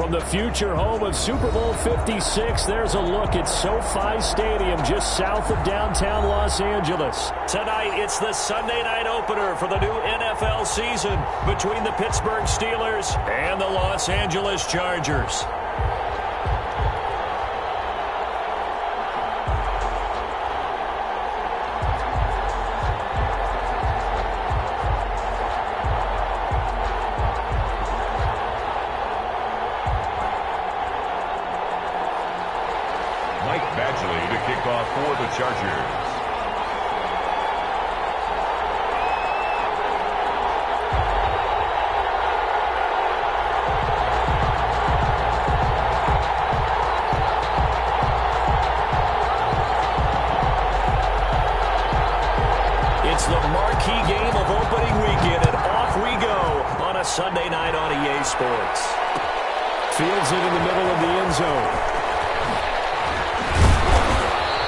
From the future home of Super Bowl 56, there's a look at SoFi Stadium just south of downtown Los Angeles. Tonight, it's the Sunday night opener for the new NFL season between the Pittsburgh Steelers and the Los Angeles Chargers. For the Chargers. It's the marquee game of opening weekend, and off we go on a Sunday night on EA Sports. Fields it in the middle of the end zone.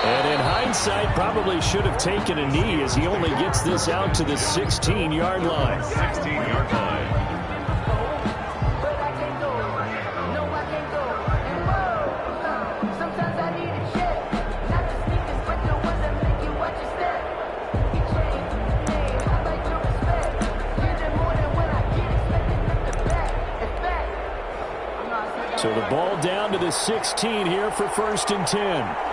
And in hindsight, probably should have taken a knee as he only gets this out to the 16-yard line. 16-yard line. So the ball down to the 16 here for 1st and 10.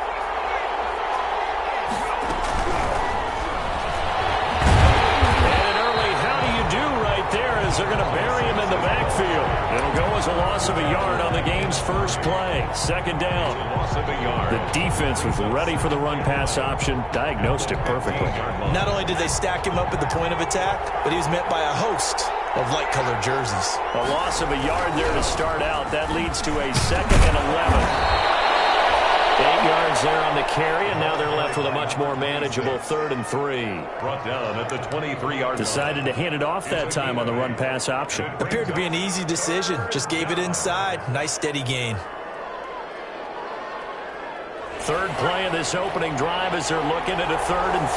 They're going to bury him in the backfield. It'll go as a loss of a yard on the game's first play. 2nd down. Loss of a yard. The defense was ready for the run-pass option, diagnosed it perfectly. Not only did they stack him up at the point of attack, but he was met by a host of light-colored jerseys. A loss of a yard there to start out. That leads to a 2nd and 11. 8 yards there on the carry, and now they're left with a much more manageable 3rd and 3. Brought down at the 23-yard line. Decided to hand it off that time on the run-pass option. Appeared to be an easy decision. Just gave it inside. Nice, steady gain. 3rd play of this opening drive as they're looking at a 3rd and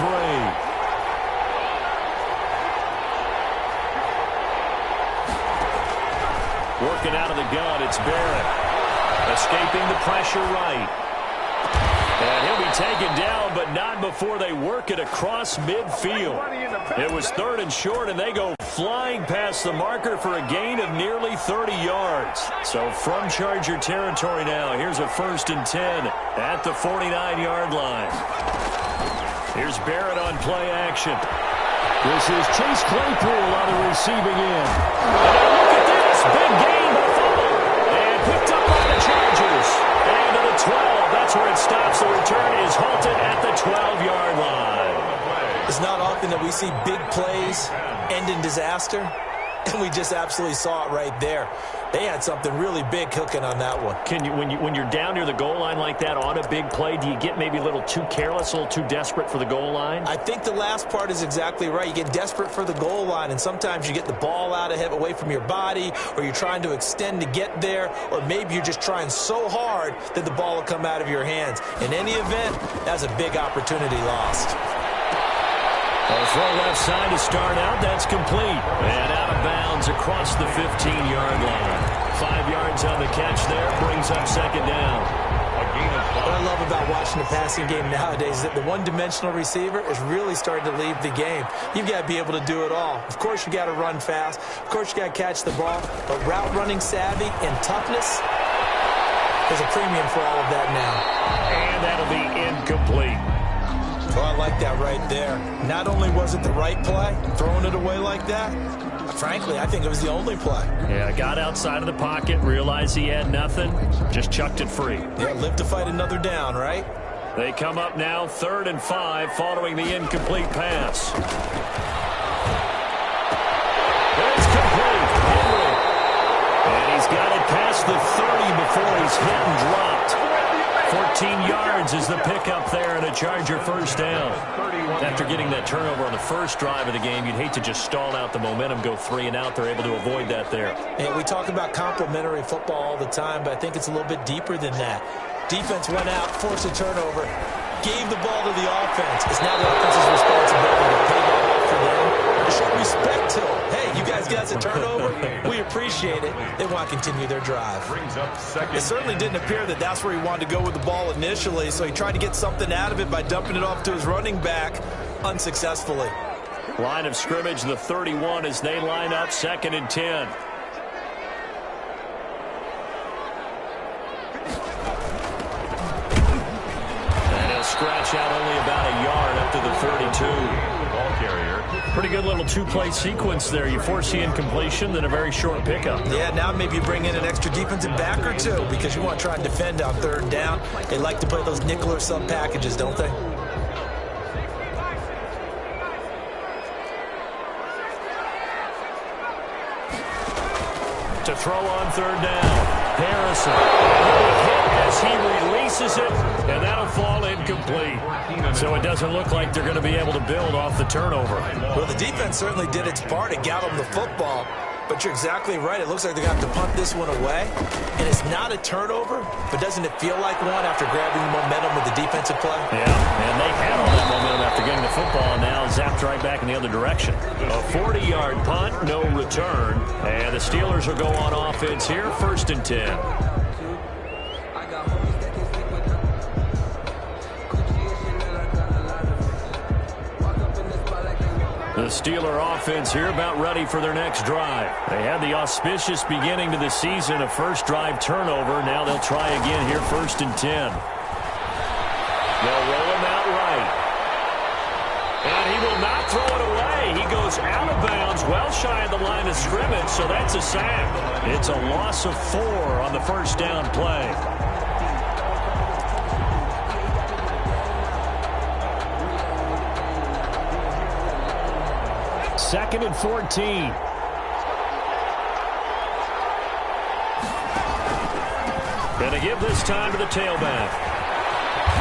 3. Working out of the gun, it's Barrett. Escaping the pressure right. And he'll be taken down, but not before they work it across midfield. It was 3rd and short, and they go flying past the marker for a gain of nearly 30 yards. So from Charger territory now, here's a 1st and 10 at the 49-yard line. Here's Barrett on play action. This is Chase Claypool on the receiving end. And look at this, big gain by Fuller. And picked up by the Chargers. And to the 12. That's where it stops. The return is halted at the 12-yard line. It's not often that we see big plays end in disaster, and we just absolutely saw it right there. They had something really big cooking on that one. When you're down near the goal line like that on a big play, do you get maybe a little too careless, a little too desperate for the goal line? I think the last part is exactly right. You get desperate for the goal line, and sometimes you get the ball out ahead, away from your body, or you're trying to extend to get there, or maybe you're just trying so hard that the ball will come out of your hands. In any event, that's a big opportunity lost. A throw left side to start out. That's complete. And out of bounds across the 15-yard line. 5 yards on the catch there. Brings up 2nd down. What I love about watching the passing game nowadays is that the one-dimensional receiver is really starting to lead the game. You've got to be able to do it all. Of course, you got to run fast. Of course, you got to catch the ball. But route running savvy and toughness, there's a premium for all of that now. And that'll be incomplete. Oh, I like that right there. Not only was it the right play, throwing it away like that, frankly, I think it was the only play. Yeah, got outside of the pocket, realized he had nothing, just chucked it free. Yeah, live to fight another down, right? They come up now 3rd and 5 following the incomplete pass. It's complete. Henry. And he's got it past the 30 before he's hit and dropped. 14 yards is the pickup there and a Charger 1st down. After getting that turnover on the first drive of the game, you'd hate to just stall out the momentum, go 3 and out. They're able to avoid that there. And we talk about complementary football all the time, but I think it's a little bit deeper than that. Defense went out, forced a turnover, gave the ball to the offense. It's now the offense's responsibility to pay that off for them to show respect to them. Hey, you guys got us a turnover. We appreciate it. They want to continue their drive. Brings up second. It certainly didn't appear that that's where he wanted to go with the ball initially, so he tried to get something out of it by dumping it off to his running back unsuccessfully. Line of scrimmage, the 31, as they line up 2nd and 10. And he'll scratch out only about a yard up to the 32. Ball carrier. Pretty good little two-play sequence there. You force the incompletion, then a very short pickup. Yeah, now maybe you bring in an extra defensive back or two because you want to try and defend on 3rd down. They like to play those nickel or sub packages, don't they? To throw on 3rd down. Harrison. As he releases it, and that'll fall incomplete. So it doesn't look like they're going to be able to build off the turnover. Well, the defense certainly did its part. It got them the football. But you're exactly right. It looks like they're going to have to punt this one away. And it's not a turnover, but doesn't it feel like one after grabbing momentum with the defensive play? Yeah, and they had all that momentum after getting the football, and now zapped right back in the other direction. A 40-yard punt, no return. And the Steelers will go on offense here, 1st and 10. The Steeler offense here about ready for their next drive. They had the auspicious beginning to the season, a first drive turnover. Now they'll try again here, 1st and 10. They'll roll him out right. And he will not throw it away. He goes out of bounds, well shy of the line of scrimmage, so that's a sack. It's a loss of 4 on the 1st down play. 2nd and 14. Gonna give this time to the tailback.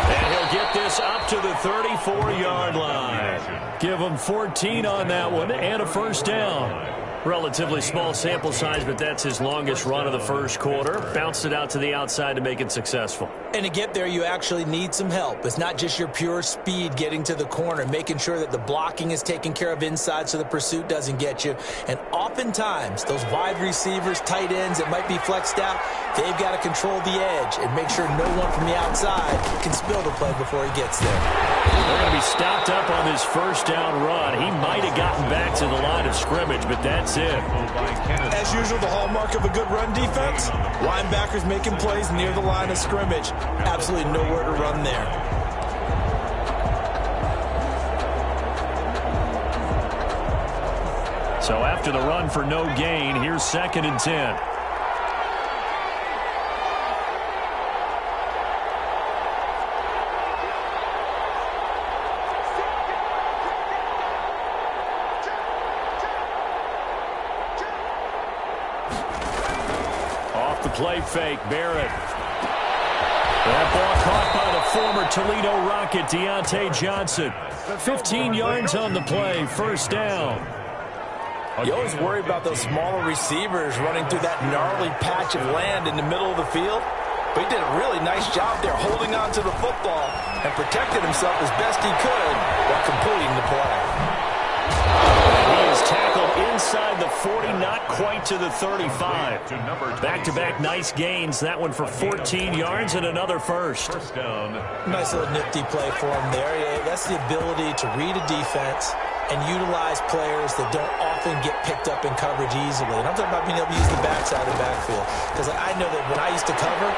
And he'll get this up to the 34-yard line. Give him 14 on that one and a 1st down. Relatively small sample size, but that's his longest run of the 1st quarter. Bounced it out to the outside to make it successful. And to get there, you actually need some help. It's not just your pure speed getting to the corner, making sure that the blocking is taken care of inside so the pursuit doesn't get you. And oftentimes, those wide receivers, tight ends that might be flexed out, they've got to control the edge and make sure no one from the outside can spill the play before he gets there. They're going to be stopped up on this 1st down run. He might have gotten back to the line of scrimmage, but that's it. As usual, the hallmark of a good run defense, linebackers making plays near the line of scrimmage. Absolutely nowhere to run there. So after the run for no gain, here's 2nd and 10. Play fake, Barrett. That ball caught by the former Toledo Rocket, Deontay Johnson. 15 yards on the play, 1st down. You always worry about those smaller receivers running through that gnarly patch of land in the middle of the field. But he did a really nice job there holding on to the football and protected himself as best he could while completing the play. He is tackled inside the 40, not quite to the 35. Back-to-back nice gains. That one for 14 yards and another 1st. Nice little nifty play for him there. Yeah, that's the ability to read a defense and utilize players that don't often get picked up in coverage easily. And I'm talking about being able to use the backside of the backfield. Because I know that when I used to cover,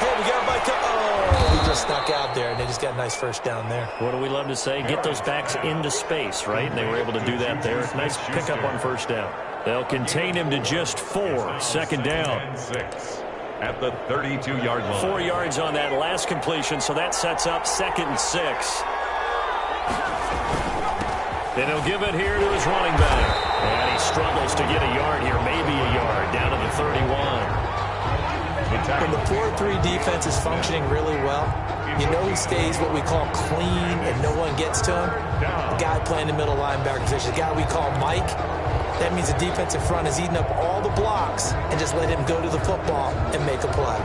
hey, we got Mike. Oh, he just snuck out there, and they just got a nice 1st down there. What do we love to say? Get those backs into space, right? And they were able to do that there. Nice pickup on 1st down. They'll contain him to just 4. 2nd down. At the 32-yard line. 4 yards on that last completion, so that sets up 2nd and 6. Then he'll give it here to his running back. And he struggles to get a yard here, maybe a yard, down to the 31. When the 4-3 defense is functioning really well, you know he stays what we call clean and no one gets to him. The guy playing the middle linebacker position, the guy we call Mike, that means the defensive front is eating up all the blocks and just let him go to the football and make a play.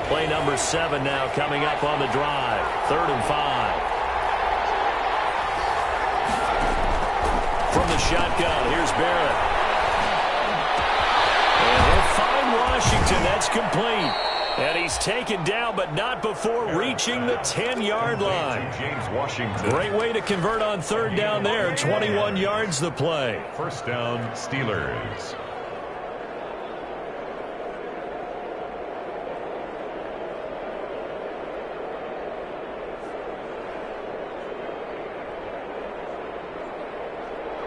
Play number 7 now coming up on the drive. 3rd and 5. from the shotgun. Here's Barrett. And he'll find Washington. That's complete. And he's taken down, but not before reaching the 10-yard line. James Washington. Great way to convert on third down there. 21 yards the play. First down, Steelers.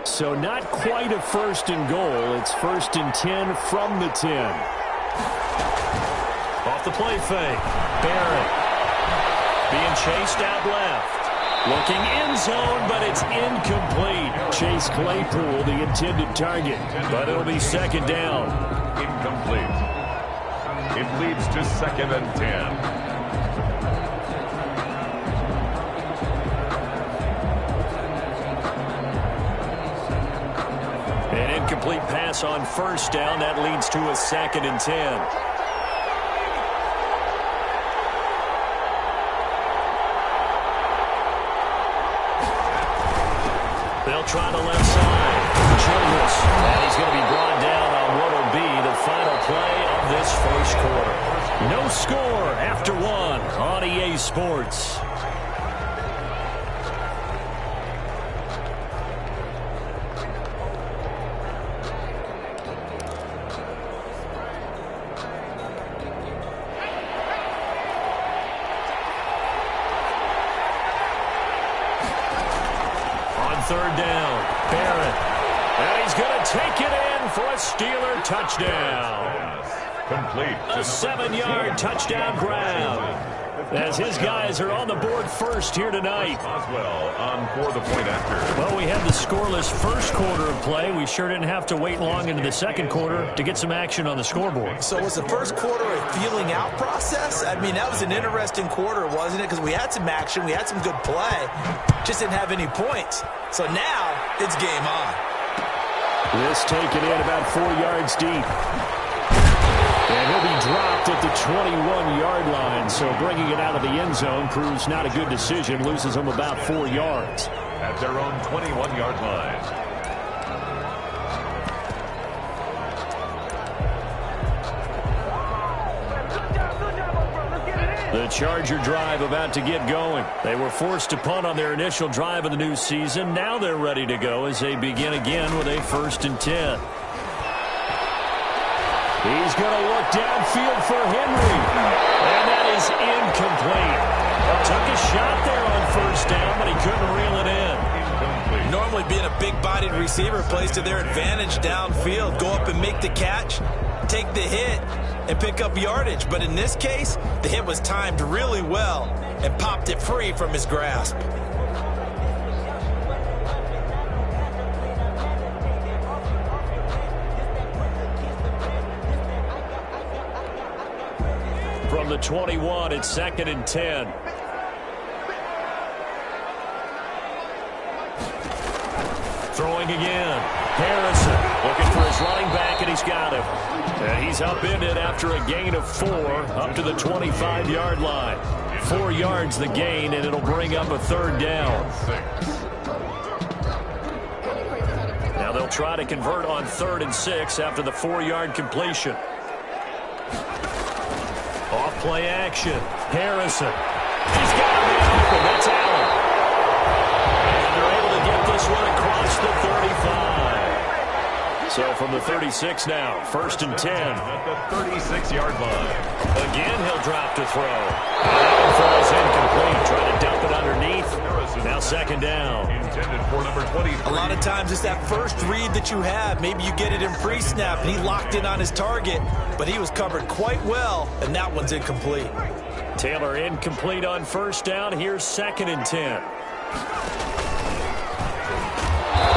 So not quite a first and goal. It's first and 10 from the 10. Off the play fake. Barrett being chased out left. Looking end zone, but it's incomplete. Chase Claypool, the intended target. But it'll be second down. Incomplete. It leads to second and 10. An incomplete pass on first down. That leads to a second and 10. They'll try the left side. Childress. And he's going to be brought down on what will be the final play of this first quarter. No score after one on EA Sports. Third down, Barrett. And he's going to take it in for a Steeler touchdown. Complete. A 7-yard touchdown grab. As his guys are on the board first here tonight. Oswell on for the point after. Well, we had the scoreless first quarter of play. We sure didn't have to wait long into the second quarter to get some action on the scoreboard. So was the first quarter a feeling out process? I mean, that was an interesting quarter, wasn't it? Because we had some action, we had some good play, just didn't have any points. So now it's game on. This taken in about 4 yards deep. And he'll be dropped at the 21-yard line. So bringing it out of the end zone proves not a good decision. Loses him about 4 yards. At their own 21-yard line. The Charger drive about to get going. They were forced to punt on their initial drive of the new season. Now they're ready to go as they begin again with a 1st and 10. He's going to look downfield for Henry. And that is incomplete. Took a shot there on first down, but he couldn't reel it in. Normally being a big-bodied receiver plays to their advantage downfield. Go up and make the catch, take the hit, and pick up yardage. But in this case, the hit was timed really well and popped it free from his grasp. From the 21, it's 2nd and 10. Throwing again. Harrison looking for his running back, and he's got him. And he's upended after a gain of 4 up to the 25-yard line. 4 yards the gain, and it'll bring up a 3rd down. Now they'll try to convert on 3rd and 6 after the 4-yard completion. Off play action. Harrison. He's got a man open. That's Allen. And they're able to get this one across the 35. So from the 36 now, 1st and 10. At the 36-yard line. Again, he'll drop to throw. And that one falls incomplete. Trying to dump it underneath. Now 2nd down. Intended for number 23. A lot of times it's that first read that you have. Maybe you get it in pre-snap, and he locked in on his target, but he was covered quite well, and that one's incomplete. Taylor incomplete on first down. Here's 2nd and 10. And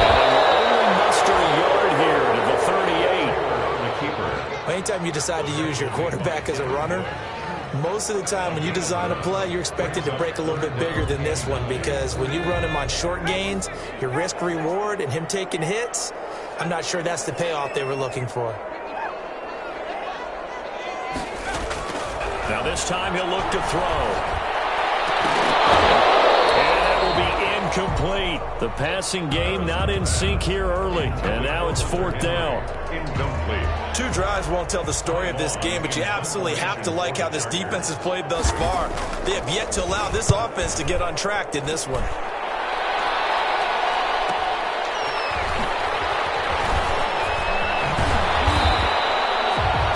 they will only muster a yard here to the 38. The keeper. Anytime you decide to use your quarterback as a runner, most of the time when you design a play, you're expected to break a little bit bigger than this one, because when you run him on short gains, your risk-reward and him taking hits, I'm not sure that's the payoff they were looking for. Now this time he'll look to throw. And that will be incomplete. The passing game not in sync here early, and now it's 4th down. Incomplete. 2 drives won't tell the story of this game, but you absolutely have to like how this defense has played thus far. They have yet to allow this offense to get untracked in this one.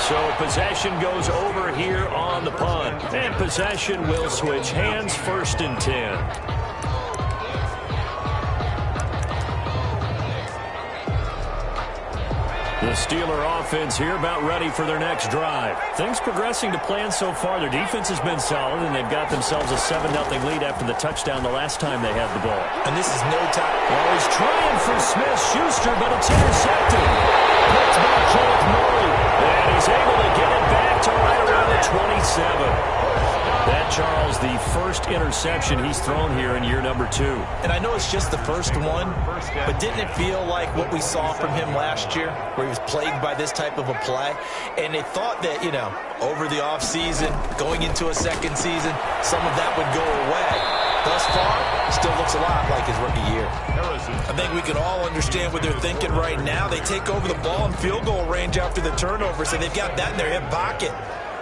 So possession goes over here on the punt. And possession will switch hands, 1st and 10. The Steeler offense here about ready for their next drive. Things progressing to plan so far. Their defense has been solid, and they've got themselves a 7-0 lead after the touchdown the last time they had the ball. And this is no time. Well, he's trying for Smith-Schuster, but it's intercepted. Picked by Kenneth Murray, and he's able to get it back to right around the 27. That, Charles, the first interception he's thrown here in year number 2. And I know it's just the first one, but didn't it feel like what we saw from him last year, where he was plagued by this type of a play? And they thought that, over the offseason, going into a second season, some of that would go away. Thus far, still looks a lot like his rookie year. I think we can all understand what they're thinking right now. They take over the ball in field goal range after the turnover, so they've got that in their hip pocket.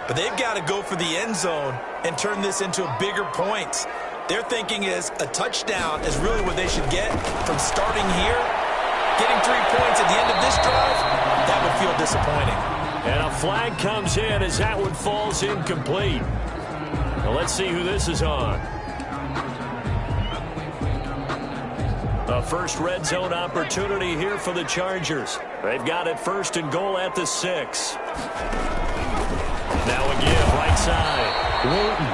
But they've got to go for the end zone and turn this into a bigger point. Their thinking is a touchdown is really what they should get from starting here. Getting 3 points at the end of this drive, that would feel disappointing. And a flag comes in as that one falls incomplete. Now let's see who this is on. A first red zone opportunity here for the Chargers. They've got it 1st and goal at the 6. Now again, right side, Wooten.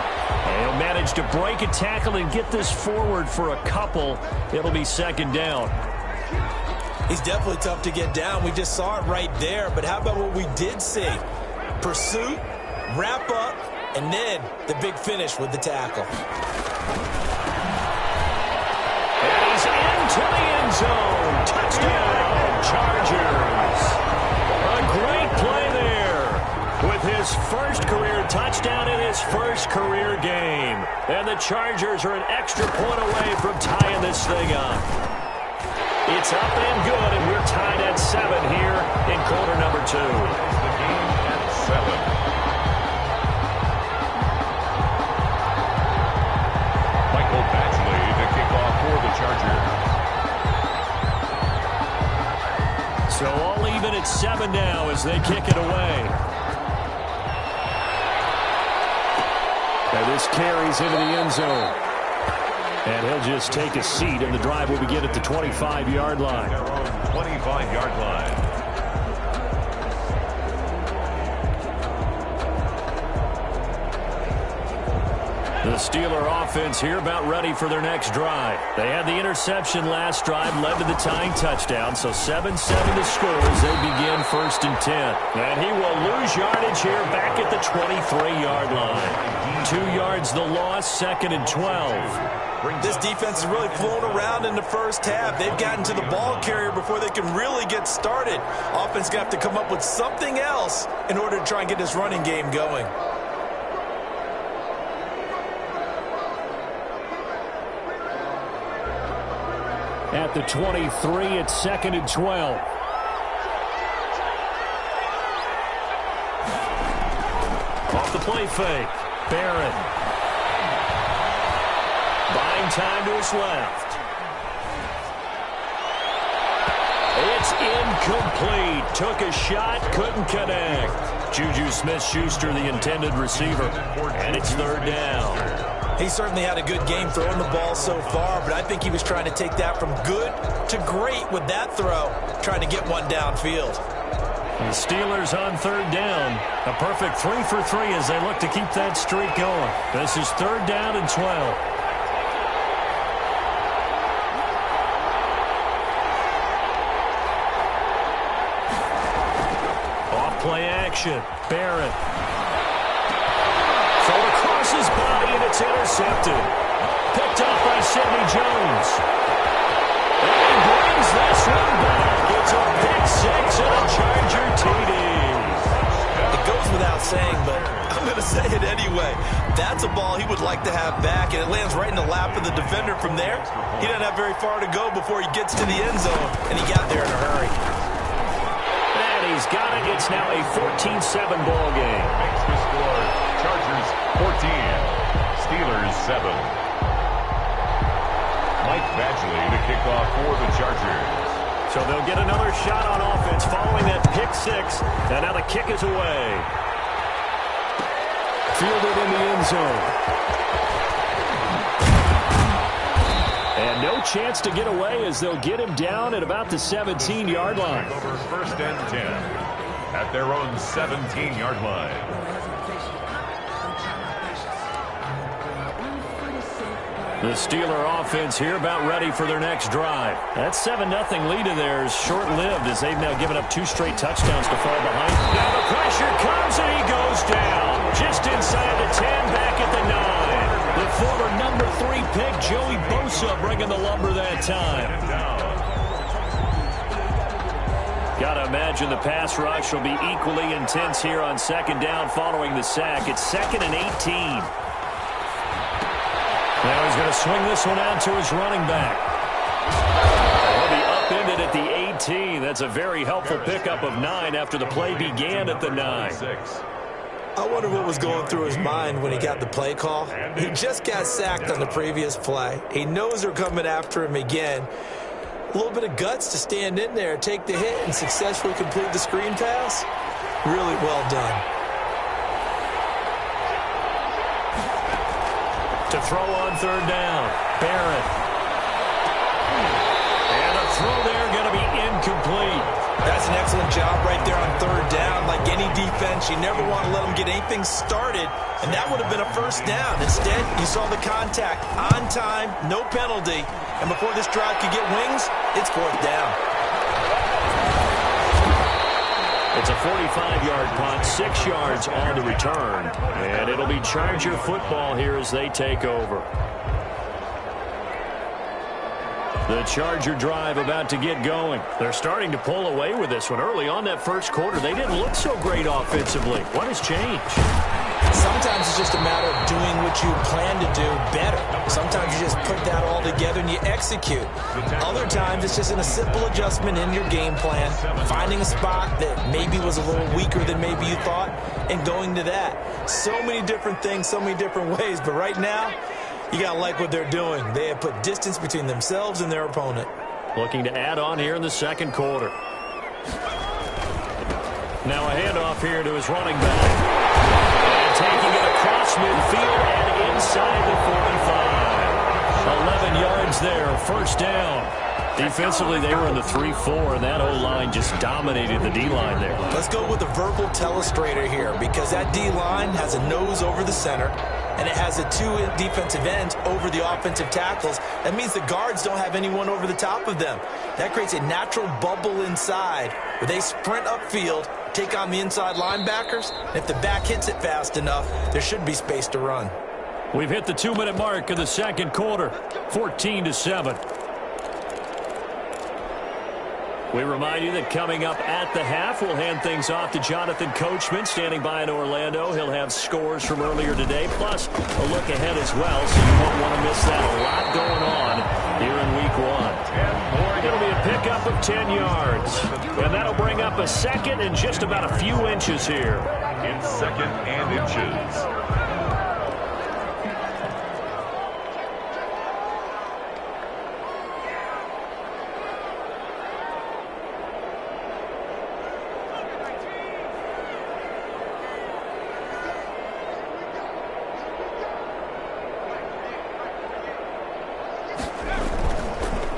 And he'll manage to break a tackle and get this forward for a couple. It'll be 2nd down. He's definitely tough to get down. We just saw it right there. But how about what we did see? Pursuit, wrap up, and then the big finish with the tackle. And he's into the end zone. Touchdown, Chargers. A great play there. With his first career touchdown in his first career game. And the Chargers are an extra point away from tying this thing up. It's up and good, and we're tied at 7 here in quarter number 2. The game at 7. Michael Badgley to kick off for the Chargers. So all even at 7 now as they kick it away. And this carries into the end zone. And he'll just take a seat, and the drive will begin at the 25-yard line. 25-yard line. The Steeler offense here about ready for their next drive. They had the interception last drive, led to the tying touchdown, so 7-7 to score as they begin 1st and 10. And he will lose yardage here back at the 23-yard line. 2 yards the loss, 2nd and 12. This defense has really flown around in the first half. They've gotten to the ball carrier before they can really get started. Offense got to come up with something else in order to try and get this running game going. At the 23, it's 2nd and 12. Off the play fake. Barrett. Buying time to his left. It's incomplete. Took a shot, couldn't connect. Juju Smith-Schuster, the intended receiver. And it's 3rd down. He certainly had a good game throwing the ball so far, but I think he was trying to take that from good to great with that throw, trying to get one downfield. The Steelers on 3rd down. A perfect 3 for 3 as they look to keep that streak going. This is 3rd down and 12. Off play action. Barrett. Thrown across his body, and it's intercepted. Picked up by Sidney Jones. And he brings this one back. It's a pick 6 and a Charger TD. It goes without saying, but I'm going to say it anyway. That's a ball he would like to have back, and it lands right in the lap of the defender from there. He doesn't have very far to go before he gets to the end zone, and he got there in a hurry. And he's got it. It's now a 14-7 ball game. Makes the score Chargers 14, Steelers 7. Mike Badgley to kick off for the Chargers. So they'll get another shot on offense following that pick six. And now the kick is away. Fielded in the end zone. And no chance to get away as they'll get him down at about the 17-yard line. Over first and 10 at their own 17-yard line. The Steeler offense here about ready for their next drive. That 7-0 lead of theirs short-lived as they've now given up 2 straight touchdowns to fall behind. Now the pressure comes and he goes down. Just inside the 10, back at the 9. The former number 3 pick, Joey Bosa, bringing the lumber that time. Got to imagine the pass rush will be equally intense here on second down following the sack. It's 2nd and 18. Now he's going to swing this one out to his running back. He'll be upended at the 18. That's a very helpful pickup of 9 after the play began at the 9. I wonder what was going through his mind when he got the play call. He just got sacked on the previous play. He knows they're coming after him again. A little bit of guts to stand in there, take the hit, and successfully complete the screen pass. Really well done. To throw on third down, Barrett. And a throw there going to be incomplete. That's an excellent job right there on third down. Like any defense, you never want to let them get anything started, and that would have been a first down. Instead, you saw the contact on time, no penalty, and before this drive could get wings, it's fourth down. It's a 45-yard punt, 6 yards on the return. And it'll be Charger football here as they take over. The Charger drive about to get going. They're starting to pull away with this one. Early on that first quarter, they didn't look so great offensively. What has changed? Sometimes it's just a matter of doing what you plan to do better. Sometimes you just put that all together and you execute. Other times it's just a simple adjustment in your game plan, finding a spot that maybe was a little weaker than maybe you thought, and going to that. So many different things, so many different ways, but right now, you got to like what they're doing. They have put distance between themselves and their opponent. Looking to add on here in the second quarter. Now a handoff here to his running back. And taking it across midfield and inside the 45. 11 yards there, first down. Defensively, they were in the 3-4, and that O-line just dominated the D-line there. Let's go with a verbal telestrator here, because that D-line has a nose over the center, and it has the 2 defensive ends over the offensive tackles. That means the guards don't have anyone over the top of them. That creates a natural bubble inside where they sprint upfield, take on the inside linebackers, and if the back hits it fast enough, there should be space to run. We've hit the 2-minute mark of the second quarter, 14-7. We remind you that coming up at the half, we'll hand things off to Jonathan Coachman, standing by in Orlando. He'll have scores from earlier today, plus a look ahead as well, so you won't want to miss that. A lot going on here in Week 1. It'll be a pickup of 10 yards, and that'll bring up a second and just about a few inches here. In second and inches.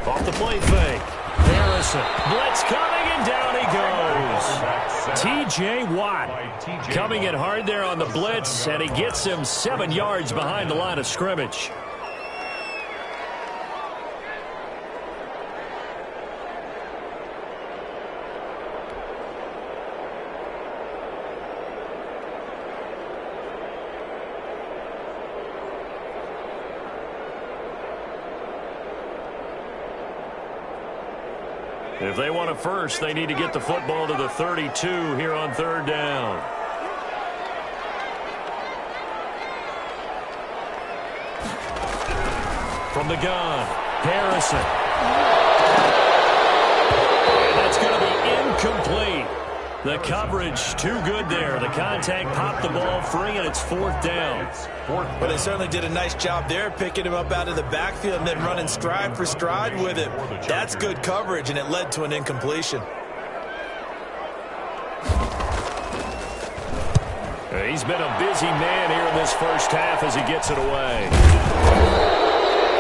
Off the play fake. Harrison. Blitz coming, and down he goes. T.J. Watt coming in hard there on the blitz, and he gets him 7 yards behind the line of scrimmage. If they want a first, they need to get the football to the 32 here on third down. From the gun, Harrison. And that's going to be incomplete. The coverage too good there. The contact popped the ball free, and it's 4th down. Well, they certainly did a nice job there, picking him up out of the backfield and then running stride for stride with it. That's good coverage, and it led to an incompletion. He's been a busy man here in this first half as he gets it away.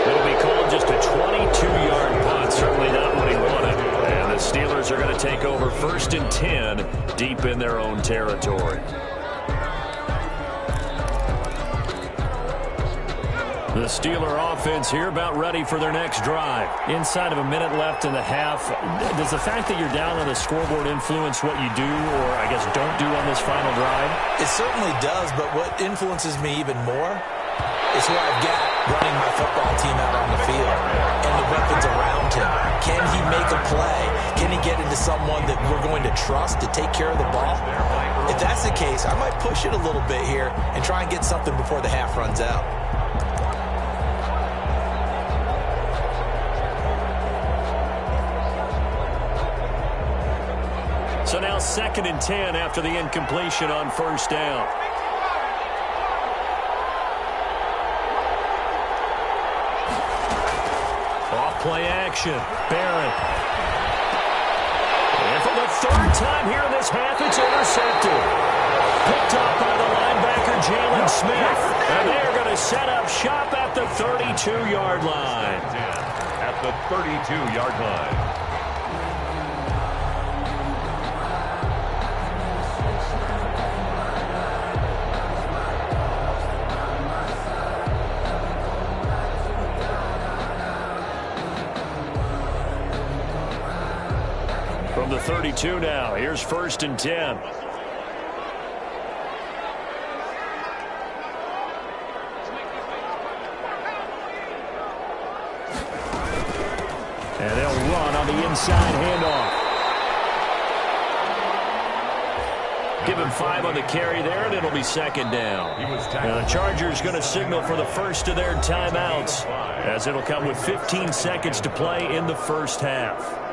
It'll be called just a 22-yard punt. Certainly not what he wanted. And the Steelers are going to take over 1st and 10 deep in their own territory. The Steeler offense here about ready for their next drive. Inside of a minute left in the half, does the fact that you're down on the scoreboard influence what you do or, I guess, don't do on this final drive? It certainly does, but what influences me even more is who I've got running my football team out on the field and the weapons around him. Can he make a play? Can he get into someone that we're going to trust to take care of the ball? If that's the case, I might push it a little bit here and try and get something before the half runs out. So now 2nd and 10 after the incompletion on 1st down. Off-play action. Barrett. And for the 3rd time here in this half, it's intercepted. Picked up by the linebacker, Jalen Smith. And they're going to set up shop at the 32-yard line. At the 32-yard line. From the 32 now, here's 1st and 10. And they'll run on the inside handoff. Give him 5 on the carry there, and it'll be 2nd down. Now the Chargers going to signal for the first of their timeouts, as it'll come with 15 seconds to play in the first half.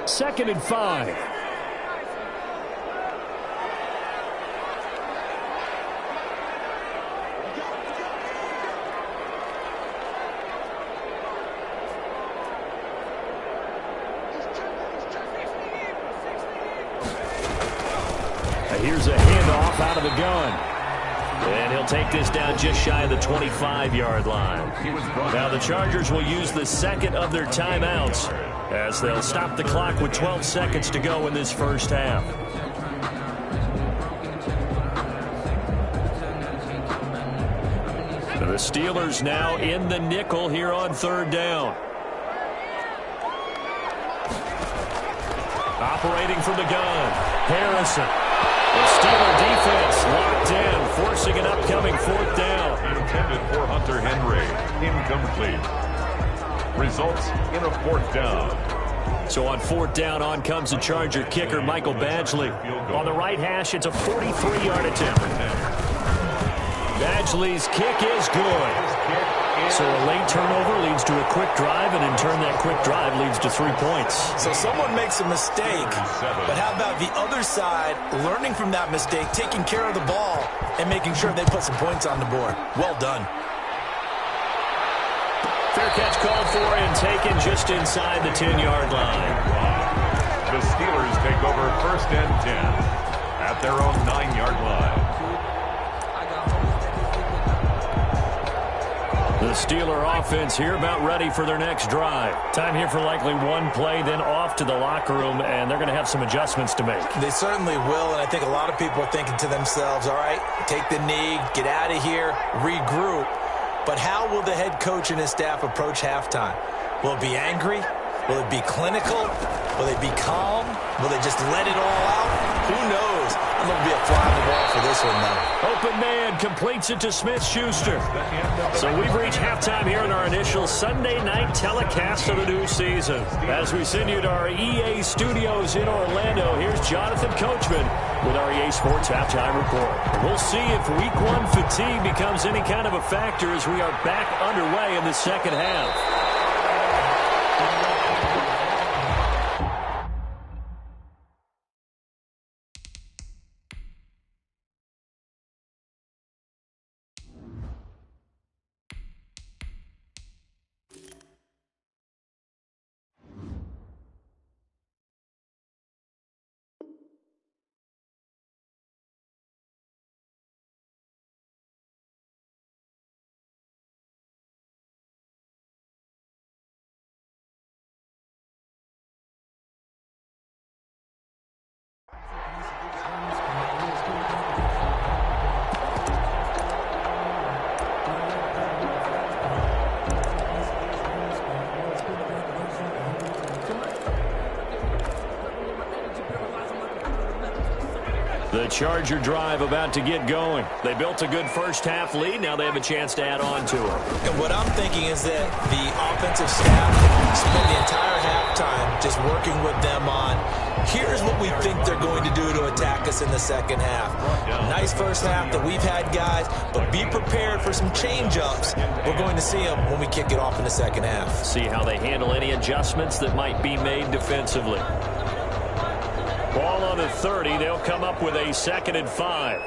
2nd and 5. Here's a handoff out of the gun. And he'll take this down just shy of the 25-yard line. Now the Chargers will use the 2nd of their timeouts as they'll stop the clock with 12 seconds to go in this first half. The Steelers now in the nickel here on 3rd down. Operating from the gun, Harrison. The Steeler defense locked in, forcing an upcoming 4th down. Intended for Hunter Henry. Incomplete. Results in a 4th down. So on 4th down, on comes the Charger kicker, Michael Badgley. On the right hash, it's a 43-yard attempt. Badgley's kick is good. So a late turnover leads to a quick drive, and in turn that quick drive leads to 3 points. So someone makes a mistake, but how about the other side learning from that mistake, taking care of the ball, and making sure they put some points on the board? Well done. Fair catch called for and taken just inside the 10-yard line. The Steelers take over 1st and 10 at their own 9-yard line. The Steeler offense here about ready for their next drive. Time here for likely one play, then off to the locker room, and they're going to have some adjustments to make. They certainly will, and I think a lot of people are thinking to themselves, all right, take the knee, get out of here, regroup. But how will the head coach and his staff approach halftime? Will it be angry? Will it be clinical? Will they be calm? Will they just let it all out? Who knows? I'm going to be a fly on the wall for this one, though. Open man completes it to Smith-Schuster. So we've reached halftime here in our initial Sunday night telecast of the new season. As we send you to our EA studios in Orlando, here's Jonathan Coachman with our EA Sports Halftime Report. We'll see if Week 1 fatigue becomes any kind of a factor as we are back underway in the second half. The Charger drive about to get going. They built a good first-half lead. Now they have a chance to add on to it. And what I'm thinking is that the offensive staff spent the entire halftime just working with them on, here's what we think they're going to do to attack us in the second half. Nice first half that we've had, guys, but be prepared for some change-ups. We're going to see them when we kick it off in the second half. See how they handle any adjustments that might be made defensively. Ball on the 30. They'll come up with a 2nd and 5.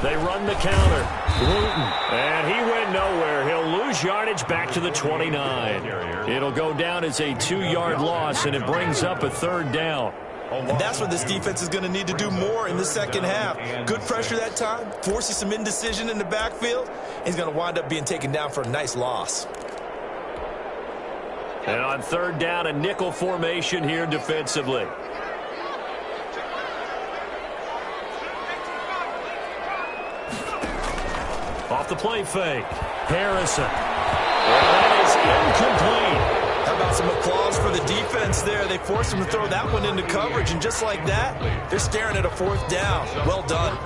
They run the counter. Wooten. And he went nowhere. He'll lose yardage back to the 29. It'll go down as a 2-yard loss, and it brings up a 3rd down. And that's what this defense is going to need to do more in the second half. Good pressure that time, forcing some indecision in the backfield. He's going to wind up being taken down for a nice loss. And on 3rd down, a nickel formation here defensively. Off the play fake. Harrison. That is incomplete. How about some applause for the defense there? They forced him to throw that one into coverage, and just like that, they're staring at a 4th down. Well done.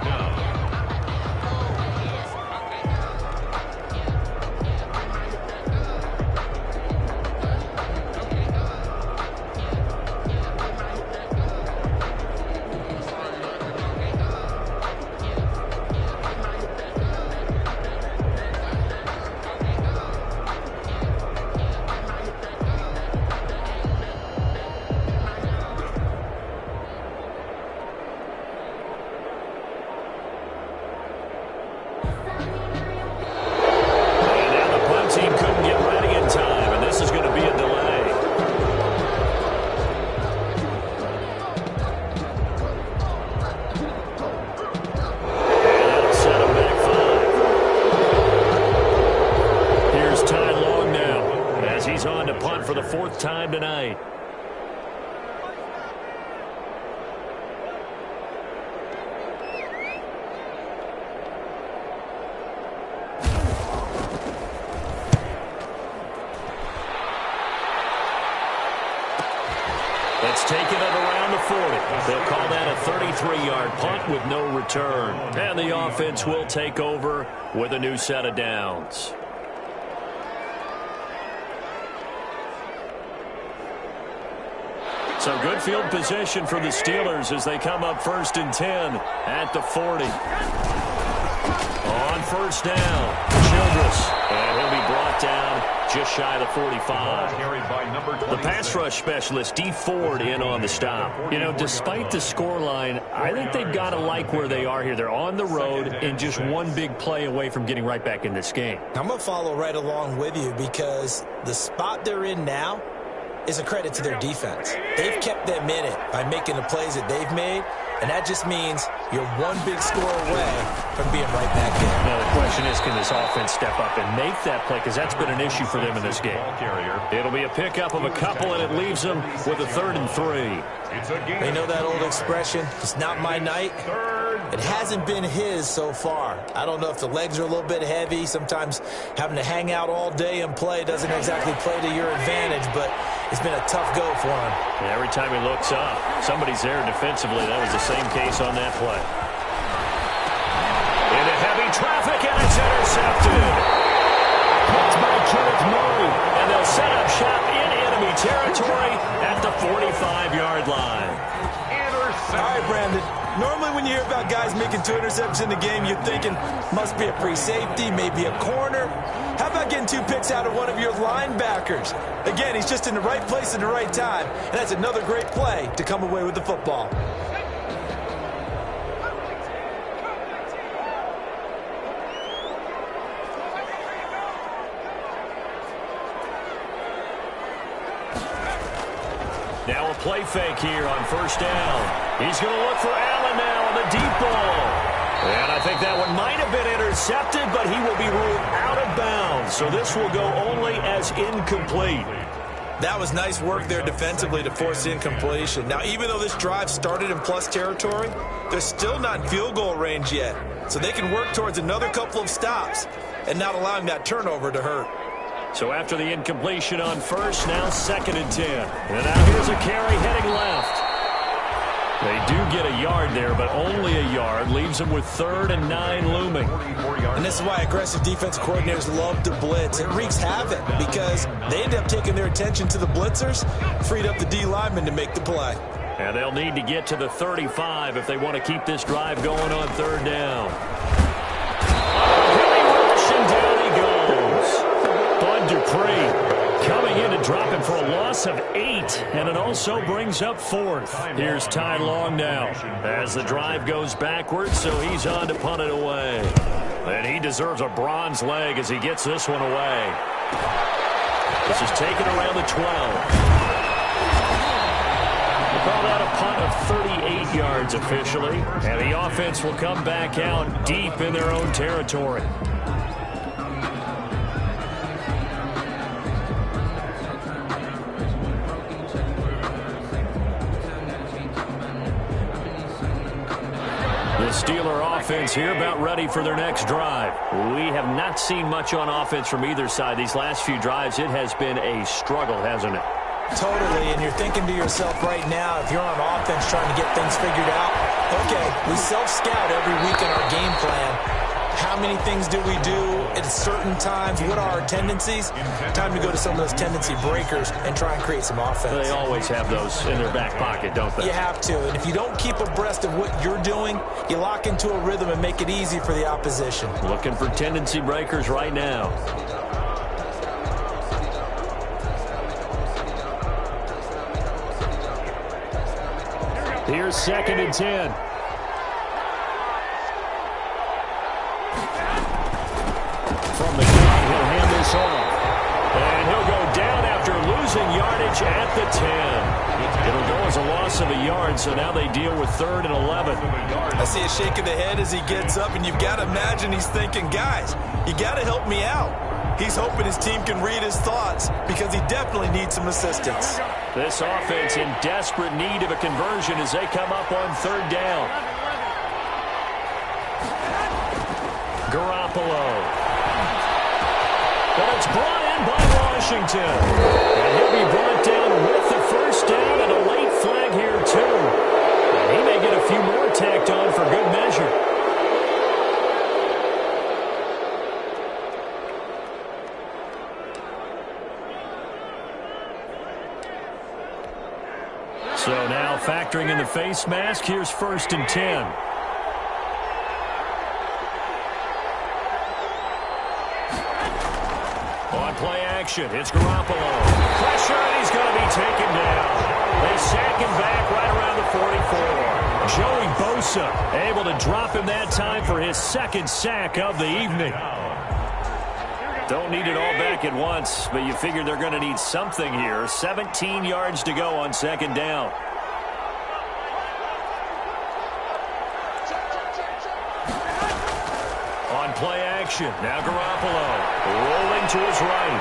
For the 4th time tonight. That's taken it around the 40. They'll call that a 33-yard punt with no return. And the offense will take over with a new set of downs. So good field position for the Steelers as they come up 1st and 10 at the 40. On 1st down, Childress. And he'll be brought down just shy of the 45. The pass rush specialist, D. Ford, in on the stop. You know, despite the scoreline, I think they've got to like where they are here. They're on the road and just one big play away from getting right back in this game. I'm going to follow right along with you because the spot they're in now is a credit to their defense. They've kept them in it by making the plays that they've made, and that just means you're one big score away from being right back in. Now, the question is, can this offense step up and make that play? Because that's been an issue for them in this game. It'll be a pickup of a couple, and it leaves them with a 3rd and 3. They know that old expression, it's not my night. It hasn't been his so far. I don't know if the legs are a little bit heavy. Sometimes having to hang out all day and play doesn't exactly play to your advantage, but It's been a tough go for him. And every time he looks up, somebody's there defensively. That was the same case on that play. Into heavy traffic, and it's intercepted. Caught by Kenneth Murray. And they'll set up shop in enemy territory at the 45-yard line. All right, Brandon. Normally when you hear about guys making 2 interceptions in the game, you're thinking must be a free safety, maybe a corner. How about getting 2 picks out of one of your linebackers? Again, he's just in the right place at the right time, and that's another great play to come away with the football. Now a play fake here on first down. He's going to look for Allen now on the deep ball. And I think that one might have been intercepted, but he will be ruled out of bounds. So this will go only as incomplete. That was nice work there defensively to force incompletion. Now, even though this drive started in plus territory, they're still not in field goal range yet. So they can work towards another couple of stops and not allowing that turnover to hurt. So after the incompletion on first, now 2nd and 10. And now here's a carry heading left. They do get a yard there, but only a yard. Leaves them with 3rd and 9 looming. And this is why aggressive defense coordinators love to blitz. It wreaks havoc because they end up taking their attention to the blitzers, freed up the D lineman to make the play. And they'll need to get to the 35 if they want to keep this drive going on 3rd down. Billy Rush, and down he goes. Bud Dupree coming in to drop him for a loss of 8, and it also brings up 4th. Here's Ty Long now as the drive goes backwards, so he's on to punt it away. And he deserves a bronze leg as he gets this one away. This is taken around the 12. We'll call that a punt of 38 yards officially, and the offense will come back out deep in their own territory. Steeler offense here about ready for their next drive. We have not seen much on offense from either side. These last few drives, it has been a struggle, hasn't it? Totally, and you're thinking to yourself right now, if you're on offense trying to get things figured out, okay, we self-scout every week in our game plan. How many things do we do at certain times? What are our tendencies? Time to go to some of those tendency breakers and try and create some offense. They always have those in their back pocket, don't they? You have to, and if you don't keep abreast of what you're doing, you lock into a rhythm and make it easy for the opposition. Looking for tendency breakers right now. Here's 2nd and 10. From the gun, he'll hand this off. And he'll go down after losing yardage at the 10. It'll go as a loss of a yard, so now they deal with 3rd and 11. I see a shake of the head as he gets up, and you've got to imagine he's thinking, guys, you got to help me out. He's hoping his team can read his thoughts because he definitely needs some assistance. This offense in desperate need of a conversion as they come up on 3rd down. Garoppolo. But it's brought in by Washington. And he'll be brought down with the first down and a late flag here, too. And he may get a few more tacked on for good measure. So now factoring in the face mask, here's 1st and 10. On play action, it's Garoppolo. Pressure, and he's going to be taken down. They sack him back right around the 44. Joey Bosa able to drop him that time for his 2nd sack of the evening. Don't need it all back at once, but you figure they're going to need something here. 17 yards to go on 2nd down. On play action, now Garoppolo rolling to his right.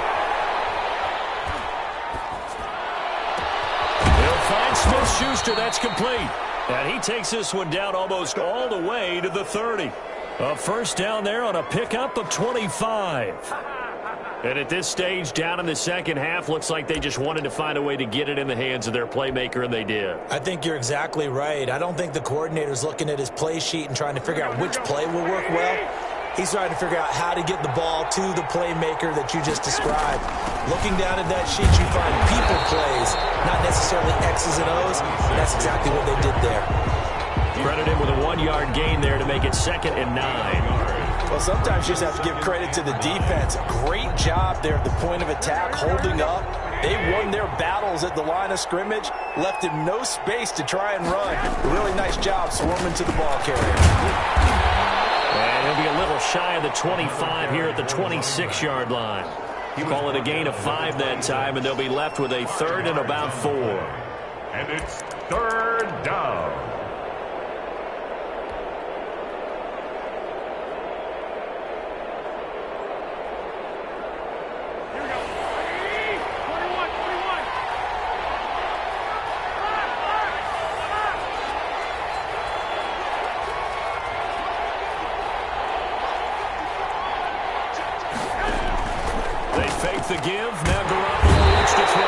He'll find Smith-Schuster. That's complete. And he takes this one down almost all the way to the 30. A first down there on a pickup of 25. And at this stage, down in the second half, looks like they just wanted to find a way to get it in the hands of their playmaker, and they did. I think you're exactly right. I don't think the coordinator's looking at his play sheet and trying to figure out which play will work well. He's trying to figure out how to get the ball to the playmaker that you just described. Looking down at that sheet, you find people plays, not necessarily X's and O's. That's exactly what they did there. Credit him with a 1-yard gain there to make it 2nd and 9. Well, sometimes you just have to give credit to the defense. Great job there at the point of attack, holding up. They won their battles at the line of scrimmage, left him no space to try and run. Really nice job swarming to the ball carrier. And he'll be a little shy of the 25 here at the 26-yard line. Call it a gain of 5 that time, and they'll be left with a 3rd and about 4. And it's 3rd down. The give, now Garoppolo looks to throw.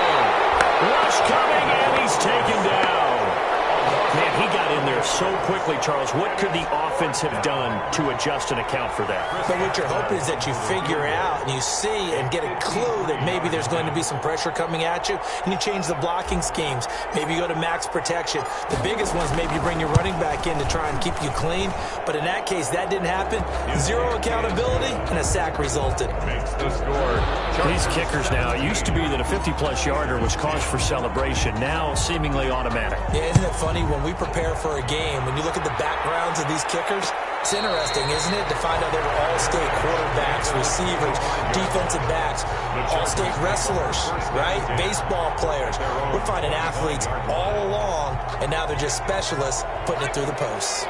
Rush coming, and he's taken down. Man, he got in there so quickly, Charles. What could the offense have done to adjust and account for that? But what you're hoping is that you figure out and you see and get a clue that maybe there's going to be some pressure coming at you, and you change the blocking schemes. Maybe you go to max protection. The biggest ones, maybe you bring your running back in to try and keep you clean. But in that case, that didn't happen. 0 accountability, and a sack resulted. Makes the score. These kickers now, it used to be that a 50-plus yarder was cause for celebration. Now, seemingly automatic. Yeah, isn't it funny when we prepare for a game, when you look at the backgrounds of these kickers, it's interesting, isn't it, to find out they were all-state quarterbacks, receivers, defensive backs, all-state wrestlers, right? Baseball players. We're finding athletes all along, and now they're just specialists putting it through the posts.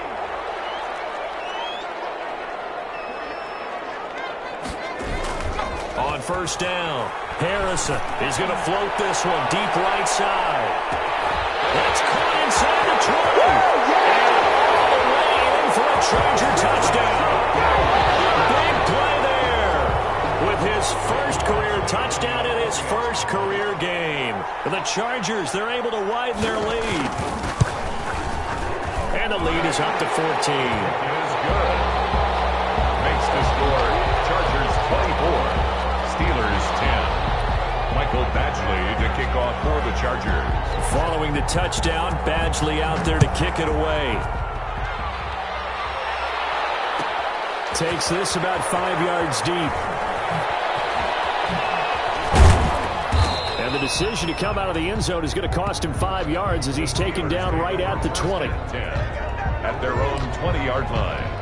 On 1st down, Harrison is going to float this one deep right side. That's caught inside the 20. And all the way in for a Charger touchdown. Big play there with his first career touchdown in his first career game. The Chargers, they're able to widen their lead. And the lead is up to 14. It is good. Makes the score. Chargers 24. Steelers 10. Michael Badgley to kick off for the Chargers. Following the touchdown, Badgley out there to kick it away. Takes this about 5 yards deep. And the decision to come out of the end zone is going to cost him 5 yards as he's taken down right at the 20. 10 at their own 20-yard line.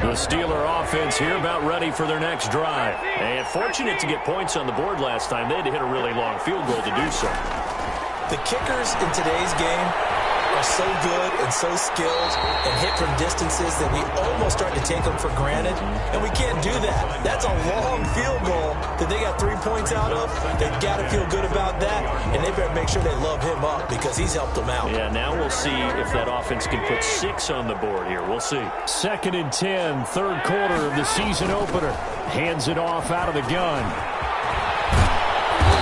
The Steeler offense here about ready for their next drive. And fortunate to get points on the board last time. They had to hit a really long field goal to do so. The kickers in today's game are so good and so skilled and hit from distances that we almost start to take them for granted, and we can't do that. That's a long field goal that they got 3 points out of. They've got to feel good about that, and they better make sure they love him up because he's helped them out. Yeah, now we'll see if that offense can put 6 on the board here. We'll see. 2nd and 10, 3rd quarter of the season opener. Hands it off out of the gun.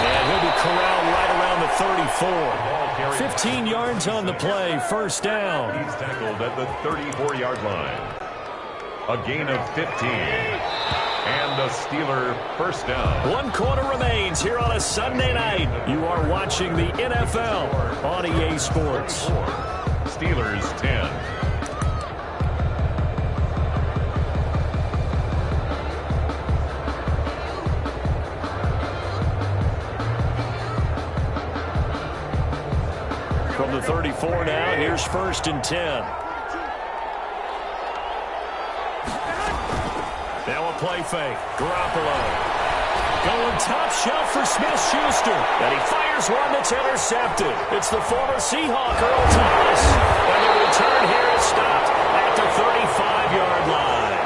And he'll be corralled right around the 34. 15 yards on the play, 1st down. He's tackled at the 34-yard line. A gain of 15. And a Steeler 1st down. 1 quarter remains here on a Sunday night. You are watching the NFL on EA Sports. Steelers 10. From the 34 now, here's 1st and 10. Now a play fake. Garoppolo going top shelf for Smith-Schuster. And he fires one that's intercepted. It's the former Seahawk, Earl Thomas. And the return here is stopped at the 35-yard line.